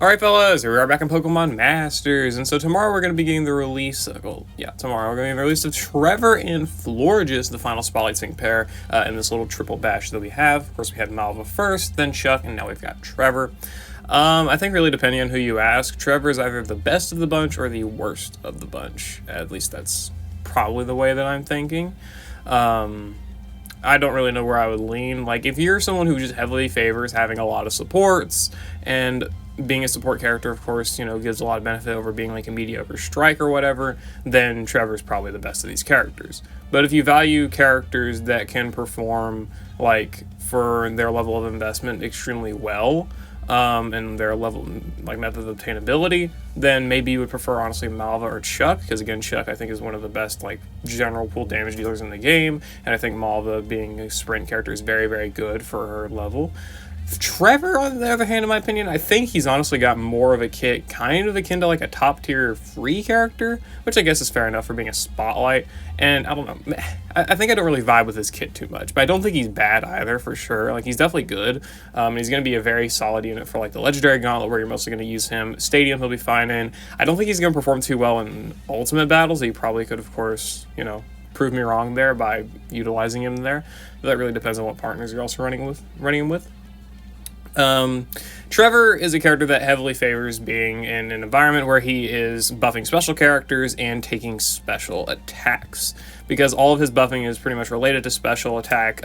Alright fellas, here we are back in Pokemon Masters, and so tomorrow we're going to be getting the release, tomorrow we're going to get the release of Trevor and Florges, the final Spotlight Sync pair, in this little triple bash that we have. Of course we had Malva first, then Chuck, and now we've got Trevor. I think really depending on who you ask, Trevor is either the best of the bunch or the worst of the bunch. At least that's probably the way that I'm thinking. I don't really know where I would lean. Like, if you're someone who just heavily favors having a lot of supports, and being a support character, of course, you know, gives a lot of benefit over being like a mediocre strike or whatever, then Trevor's probably the best of these characters. But if you value characters that can perform, like, for their level of investment extremely well, and their level, like, method of obtainability, then maybe you would prefer, honestly, Malva or Chuck, because again, Chuck I think is one of the best, like, general pool damage dealers in the game, and I think Malva, being a sprint character, is very, very good for her level. Trevor, on the other hand, in my opinion, I think he's honestly got more of a kit kind of akin to like a top tier free character, which I guess is fair enough for being a spotlight. And I don't know, I think I don't really vibe with his kit too much, but I don't think he's bad either, for sure. Like, he's definitely good. And he's going to be a very solid unit for like the Legendary Gauntlet, where you're mostly going to use him. Stadium he'll be fine in. I don't think he's going to perform too well in Ultimate battles. He probably could, of course, you know, prove me wrong there by utilizing him there. But that really depends on what partners you're also running him with. Trevor is a character that heavily favors being in an environment where he is buffing special characters and taking special attacks, because all of his buffing is pretty much related to special attack,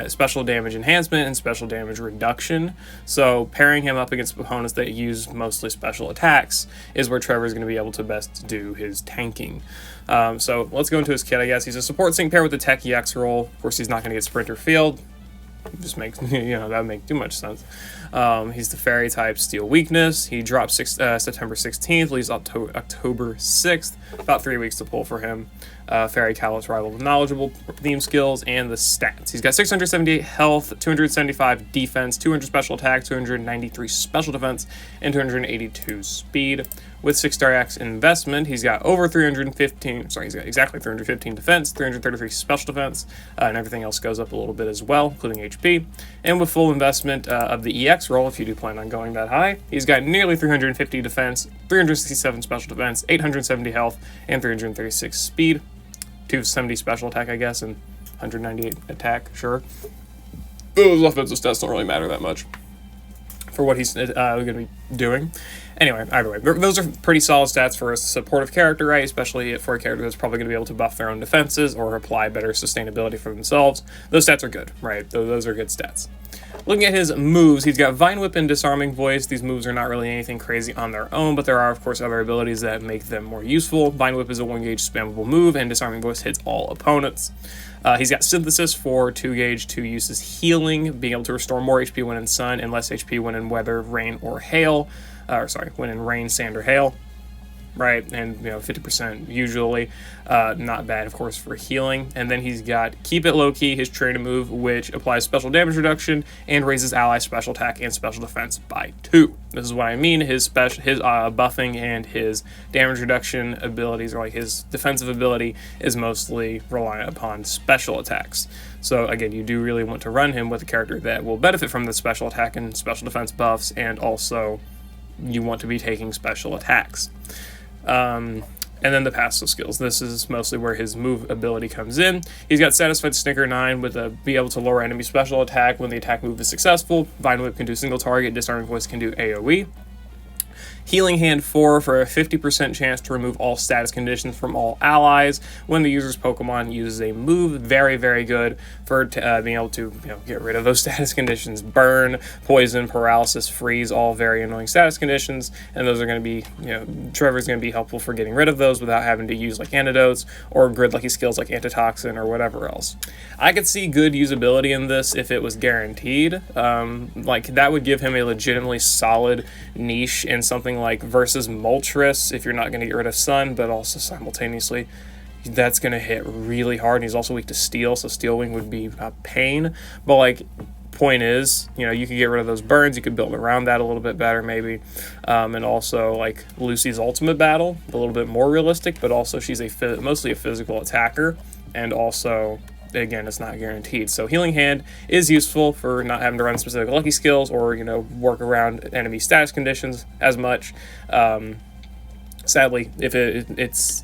special damage enhancement, and special damage reduction. So pairing him up against opponents that use mostly special attacks is where Trevor is going to be able to best do his tanking. So let's go into his kit, I guess. He's a support sync pair with the Tech EX role. Of course, he's not going to get Sprinter Field. Just makes, you know, that would make too much sense. He's the fairy type, steel weakness. He drops September 16th, leaves October 6th. About 3 weeks to pull for him. Fairy Callous Rival with knowledgeable theme skills and the stats. He's got 678 health, 275 defense, 200 special attack, 293 special defense, and 282 speed. With 6-star X investment, he's got over 315, he's got exactly 315 defense, 333 special defense, and everything else goes up a little bit as well, including HP. And with full investment of the EX roll, if you do plan on going that high, he's got nearly 350 defense, 367 special defense, 870 health, and 336 speed. 270 special attack, I guess, and 198 attack, sure. Those offensive stats don't really matter that much for what he's going to be doing. Anyway, either way, those are pretty solid stats for a supportive character, right? Especially for a character that's probably going to be able to buff their own defenses or apply better sustainability for themselves. Those stats are good, right? Those are good stats. Looking at his moves, he's got Vine Whip and Disarming Voice. These moves are not really anything crazy on their own, but there are, of course, other abilities that make them more useful. Vine Whip is a 1-gauge spammable move, and Disarming Voice hits all opponents. He's got Synthesis for 2-gauge, 2 uses healing, being able to restore more HP when in sun and less HP when in weather, rain, or hail. When in rain, sand, or hail. Right, and 50% usually, not bad, of course, for healing. And then he's got Keep It Low Key, his trainer move, which applies special damage reduction and raises ally special attack and special defense by 2. This is what I mean. His buffing and his damage reduction abilities, or like his defensive ability, is mostly reliant upon special attacks. So again, you do really want to run him with a character that will benefit from the special attack and special defense buffs, and also you want to be taking special attacks. And then the passive skills. This is mostly where his move ability comes in. He's got Satisfied Snicker 9 with a be able to lower enemy special attack when the attack move is successful. Vine Whip can do single target. Disarming Voice can do AoE. Healing Hand 4 for a 50% chance to remove all status conditions from all allies when the user's Pokemon uses a move. Very, very good for being able to get rid of those status conditions. Burn, poison, paralysis, freeze, all very annoying status conditions, and those are going to be, Trevor's going to be helpful for getting rid of those without having to use like antidotes or grid-lucky skills like antitoxin or whatever else. I could see good usability in this if it was guaranteed. Like, that would give him a legitimately solid niche in something like versus Moltres, if you're not going to get rid of Sun, but also simultaneously that's going to hit really hard, and he's also weak to Steel, so Steel Wing would be a pain. But like, point is, you could get rid of those burns, you could build around that a little bit better maybe, and also like Lucy's ultimate battle, a little bit more realistic, but also she's mostly a physical attacker, and also again, it's not guaranteed. So Healing Hand is useful for not having to run specific lucky skills or, work around enemy status conditions as much. Sadly, if it's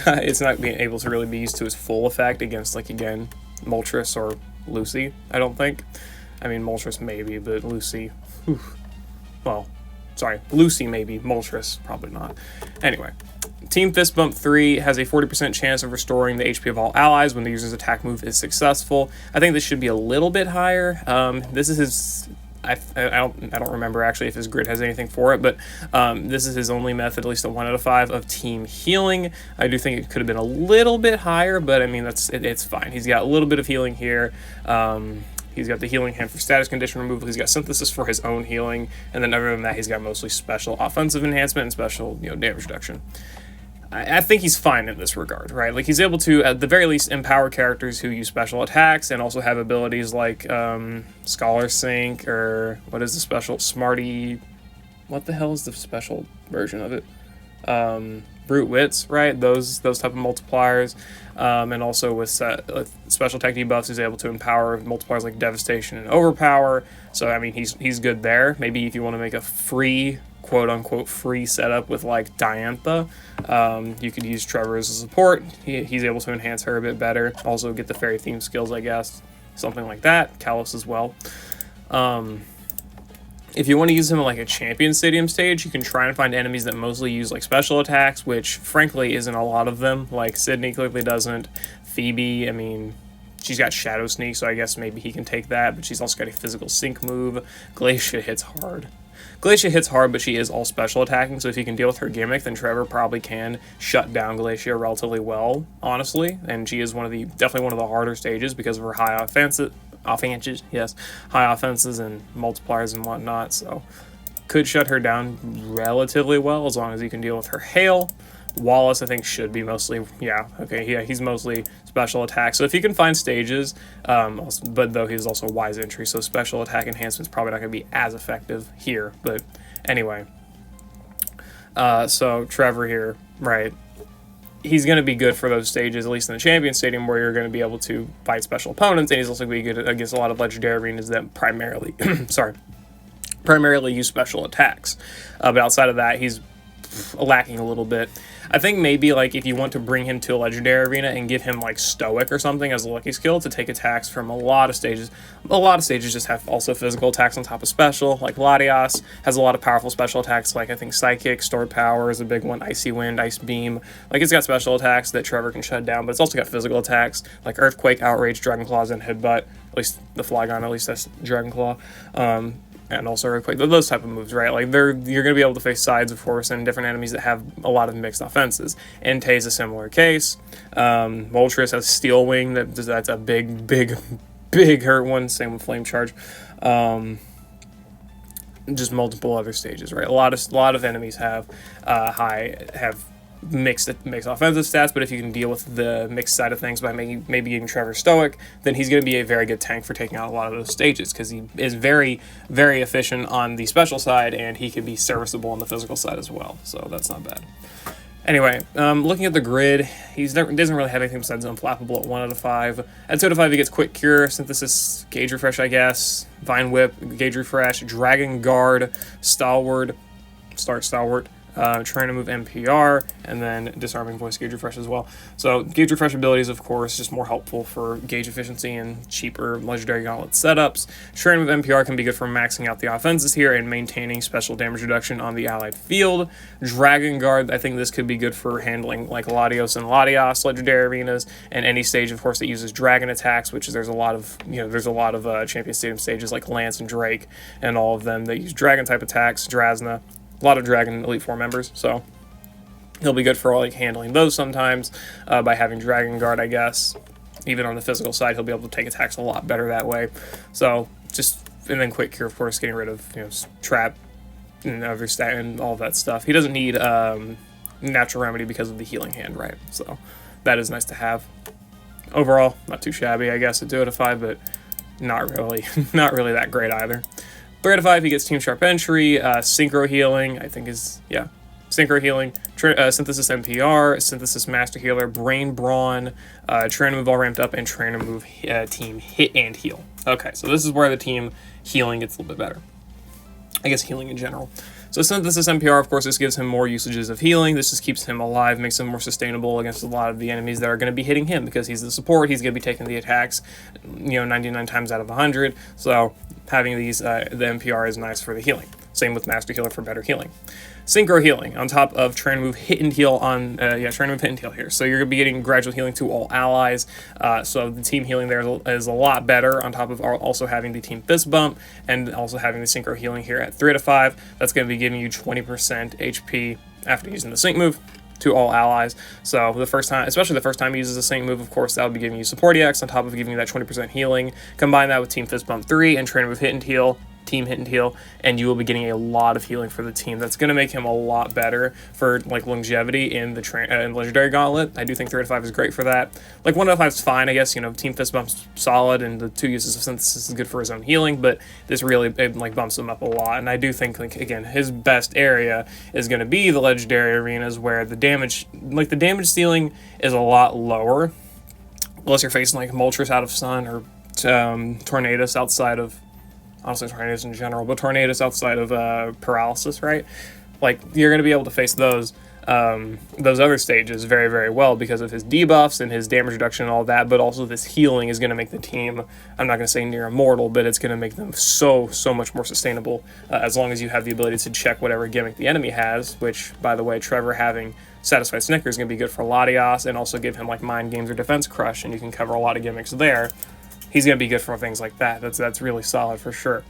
it's not being able to really be used to its full effect against, like, again, Moltres or Lucy, I don't think. I mean, Moltres maybe, but Lucy, well, sorry, Lucy maybe, Moltres probably not. Anyway, Team Fist Bump 3 has a 40% chance of restoring the HP of all allies when the user's attack move is successful. I think this should be a little bit higher. This is his... I don't remember actually if his grid has anything for it, but this is his only method, at least a 1 out of 5, of team healing. I do think it could have been a little bit higher, but I mean, it's fine. He's got a little bit of healing here. He's got the Healing Hand for status condition removal. He's got Synthesis for his own healing, and then other than that, he's got mostly special offensive enhancement and special damage reduction. I think he's fine in this regard, right? Like, he's able to, at the very least, empower characters who use special attacks and also have abilities like Scholar Sync, or what is the special? Smarty... What the hell is the special version of it? Brute Wits, right? Those type of multipliers. And also with special tech debuffs, he's able to empower multipliers like Devastation and Overpower. So, I mean, he's good there. Maybe if you want to make a free... quote-unquote free setup with, like, Diantha, you could use Trevor as a support. He's able to enhance her a bit better. Also get the fairy theme skills, I guess. Something like that. Kalos as well. If you want to use him at, like, a champion stadium stage, you can try and find enemies that mostly use, like, special attacks, which frankly isn't a lot of them. Like, Sydney clearly doesn't. Phoebe, I mean, she's got Shadow Sneak, so I guess maybe he can take that, but she's also got a physical sync move. Glacia hits hard. Glacia hits hard, but she is all special attacking, so if you can deal with her gimmick, then Trevor probably can shut down Glacia relatively well, honestly. And she is definitely one of the harder stages because of her high offenses, high offenses and multipliers and whatnot. So could shut her down relatively well as long as you can deal with her hail. Wallace, I think, should be mostly, he's mostly special attack. So if you can find stages, but though he's also wise entry, so special attack enhancement's probably not going to be as effective here. But anyway, so Trevor here, right, he's going to be good for those stages, at least in the Champion Stadium, where you're going to be able to fight special opponents, and he's also going to be good against a lot of legendary arenas that primarily use special attacks. But outside of that, he's lacking a little bit. I think maybe, like, if you want to bring him to a legendary arena and give him, like, Stoic or something as a lucky skill to take attacks from a lot of stages just have also physical attacks on top of special. Like, Latias has a lot of powerful special attacks, like, I think Psychic, Stored Power is a big one, Icy Wind, Ice Beam. Like, it's got special attacks that Trevor can shut down, but it's also got physical attacks, like Earthquake, Outrage, Dragon Claws, and Headbutt. At least the Flygon, at least that's Dragon Claw. And also Earthquake, those type of moves, right? Like, you're going to be able to face sides, of course, and different enemies that have a lot of mixed offenses. Entei's a similar case. Moltres has Steel Wing, that's a big hurt one. Same with Flame Charge. Just multiple other stages, right? A lot of enemies have mixed offensive stats, but if you can deal with the mixed side of things by maybe giving Trevor Stoic, then he's going to be a very good tank for taking out a lot of those stages, because he is very, very efficient on the special side, and he can be serviceable on the physical side as well, so that's not bad. Anyway, looking at the grid, he doesn't really have anything besides Unflappable at 1 out of 5. At 2 out of 5, he gets Quick Cure, Synthesis, Gauge Refresh, I guess, Vine Whip, Gauge Refresh, Dragon Guard, Stalwart, trying to move NPR, and then Disarming Voice, Gauge Refresh as well. So Gauge Refresh abilities, of course, just more helpful for gauge efficiency and cheaper Legendary Gauntlet setups. Trying to move NPR can be good for maxing out the offenses here and maintaining special damage reduction on the allied field. Dragon Guard, I think this could be good for handling, like, Latios and Latias Legendary arenas, and any stage, of course, that uses dragon attacks, which there's a lot of Champion Stadium stages like Lance and Drake and all of them that use dragon type attacks. Drasna, a lot of Dragon Elite Four members, so he'll be good for, like, handling those sometimes by having Dragon Guard, I guess. Even on the physical side, he'll be able to take attacks a lot better that way. So and then Quick Cure, of course, getting rid of Trap and other stat and all that stuff. He doesn't need Natural Remedy because of the Healing Hand, right? So that is nice to have. Overall, not too shabby, I guess, at 2 out of 5, but not really that great either. 3 out of 5, he gets Team Sharp Entry, Synchro Healing, I think is, Synchro Healing, Synthesis NPR, Synthesis Master Healer, Brain Brawn, Train to Move all ramped up, and Train to Move team Hit and Heal. Okay, so this is where the team healing gets a little bit better. I guess healing in general. So Synthesis NPR, of course, this gives him more usages of healing. This just keeps him alive, makes him more sustainable against a lot of the enemies that are going to be hitting him because he's the support. He's going to be taking the attacks, 99 times out of 100. So having these, the NPR is nice for the healing. Same with Master Healer for better healing. Synchro Healing on top of Train to Move Hit and Heal on, Train to Move Hit and Heal here. So you're going to be getting gradual healing to all allies. So the team healing there is a lot better on top of also having the team fist bump and also having the Synchro Healing here at 3 out of 5. That's going to be giving you 20% HP after using the Sync move to all allies. So the first time, especially the first time he uses a Sync move, of course, that would be giving you support EX on top of giving you that 20% healing. Combine that with Team Fist Bump 3 and Train to Move Hit and Heal. Team Hit and Heal, and you will be getting a lot of healing for the team. That's going to make him a lot better for like longevity in the Legendary Gauntlet. I do think 3 out of 5 is great for that. Like 1 out of 5 is fine, I guess. Team Fist Bump's solid, and the 2 uses of Synthesis is good for his own healing, but this really like bumps him up a lot. And I do think, like, again, his best area is going to be the Legendary arenas where the damage ceiling is a lot lower, unless you're facing like Moltres out of Sun or Tornadus outside of. Honestly, Tornadus in general, but Tornadus outside of Paralysis, right? Like, you're going to be able to face those other stages very, very well because of his debuffs and his damage reduction and all that, but also this healing is going to make the team, I'm not going to say near immortal, but it's going to make them so much more sustainable as long as you have the ability to check whatever gimmick the enemy has, which, by the way, Trevor having Satisfied Snicker is going to be good for Latias and also give him, like, Mind Games or Defense Crush, and you can cover a lot of gimmicks there. He's going to be good for things like that. That's really solid for sure.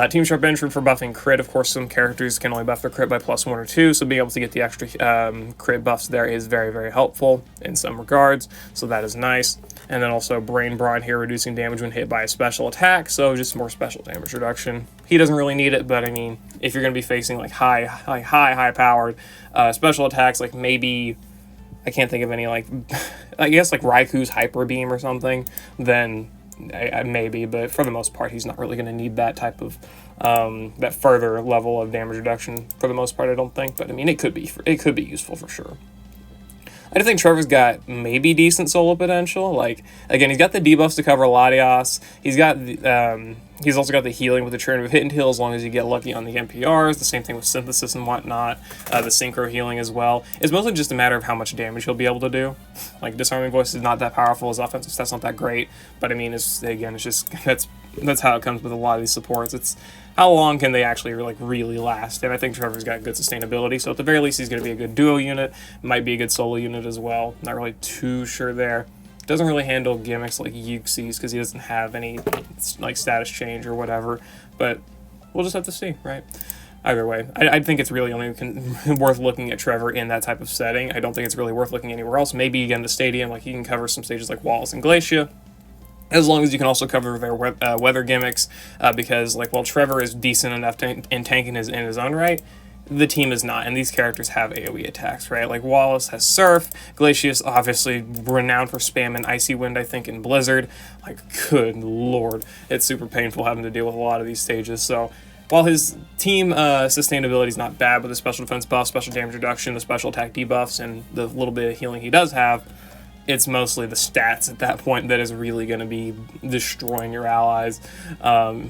Team Sharp Entry for buffing crit. Of course, some characters can only buff their crit by +1 or 2, so being able to get the extra crit buffs there is very, very helpful in some regards, so that is nice. And then also Brain Brawn here, reducing damage when hit by a special attack, so just more special damage reduction. He doesn't really need it, but I mean, if you're going to be facing like high-powered special attacks, like maybe, I can't think of any, like, I guess like Raikou's Hyper Beam or something, then maybe, but for the most part, he's not really going to need that type of, that further level of damage reduction for the most part, I don't think, but I mean, it could be useful for sure. I do think Trevor's got maybe decent solo potential. Like, again, he's got the debuffs to cover Latias. He's got the, he's also got the healing with the Train of Hit and Heal as long as you get lucky on the NPRs. The same thing with Synthesis and whatnot. The Synchro healing as well. It's mostly just a matter of how much damage he'll be able to do. Like, Disarming Voice is not that powerful. His offensive stats not that great. But I mean, it's just that's how it comes with a lot of these supports. It's how long can they actually like really last? And I think Trevor's got good sustainability, so at the very least he's going to be a good duo unit, might be a good solo unit as well. Not really too sure there. Doesn't really handle gimmicks like Yuxi's because he doesn't have any like status change or whatever, but we'll just have to see, right? Either way, I think it's really only worth looking at Trevor in that type of setting. I don't think it's really worth looking anywhere else. Maybe again the stadium, like you can cover some stages like Wallace and Glacia, as long as you can also cover their weather gimmicks, because like while Trevor is decent enough in tanking in his own right, the team is not, and these characters have AoE attacks, right? Like Wallace has Surf, Glacia is obviously renowned for spamming Icy Wind, I think, in Blizzard. Like, good lord, it's super painful having to deal with a lot of these stages, so while his team sustainability is not bad with the special defense buff, special damage reduction, the special attack debuffs, and the little bit of healing he does have, it's mostly the stats at that point that is really going to be destroying your allies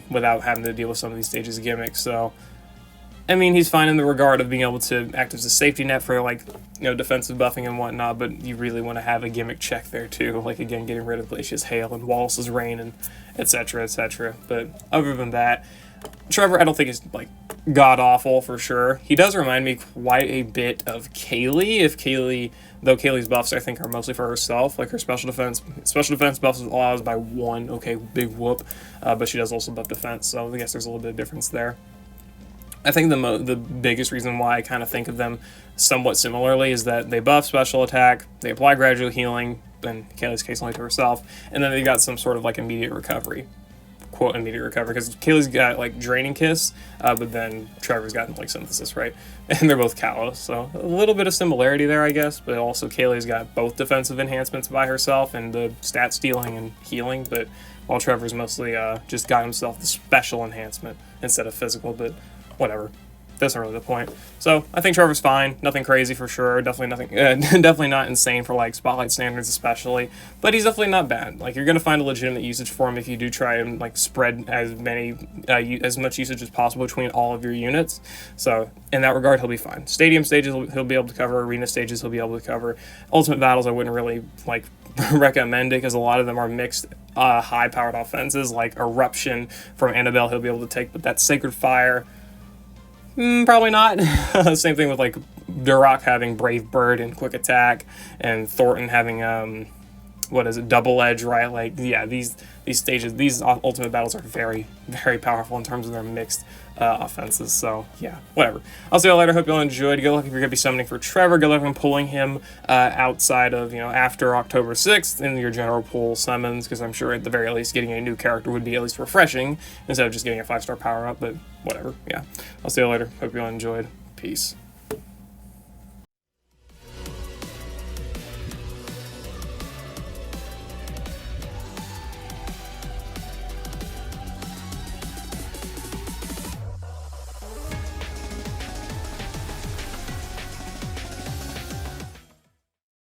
without having to deal with some of these stages of gimmicks. So, I mean, he's fine in the regard of being able to act as a safety net for, like, defensive buffing and whatnot, but you really want to have a gimmick check there, too. Like, again, getting rid of Glacia's Hail and Wallace's Rain and et cetera, et cetera. But other than that, Trevor, I don't think is, like, god-awful for sure. He does remind me quite a bit of Kaylee, though Kaylee's buffs, I think, are mostly for herself. Like, her special defense buffs allows by 1, okay, big whoop, but she does also buff defense, so I guess there's a little bit of difference there. I think the biggest reason why I kind of think of them somewhat similarly is that they buff special attack, they apply gradual healing, in Kaylee's case only to herself, and then they got some sort of, like, immediate recovery. Quote immediate recovery, because Kaylee's got like Draining Kiss, but then Trevor's got like Synthesis, right? And they're both Kalos, so a little bit of similarity there, I guess, but also Kaylee's got both defensive enhancements by herself and the stat stealing and healing, but while Trevor's mostly just got himself the special enhancement instead of physical, but whatever. that's not really the point. So I think Trevor's fine. Nothing crazy for sure. Definitely nothing. Definitely not insane for like Spotlight standards, especially. But he's definitely not bad. Like you're gonna find a legitimate usage for him if you do try and like spread as much usage as possible between all of your units. So in that regard, he'll be fine. Stadium stages he'll be able to cover. Arena stages he'll be able to cover. Ultimate battles I wouldn't really like recommend it because a lot of them are mixed high-powered offenses like Eruption from Annabelle he'll be able to take, but that's Sacred Fire. Probably not. Same thing with like Duroc having Brave Bird and Quick Attack, and Thornton having Double Edge, right? Like yeah, these stages, these ultimate battles are very, very powerful in terms of their mixed offenses. So yeah, whatever. I'll see you all later. Hope you all enjoyed. Good luck if you're gonna be summoning for Trevor. Good luck in pulling him outside of after October 6th in your general pool summons, because I'm sure at the very least getting a new character would be at least refreshing instead of just getting a 5-star power up. But whatever. Yeah, I'll see you later. Hope you all enjoyed. Peace.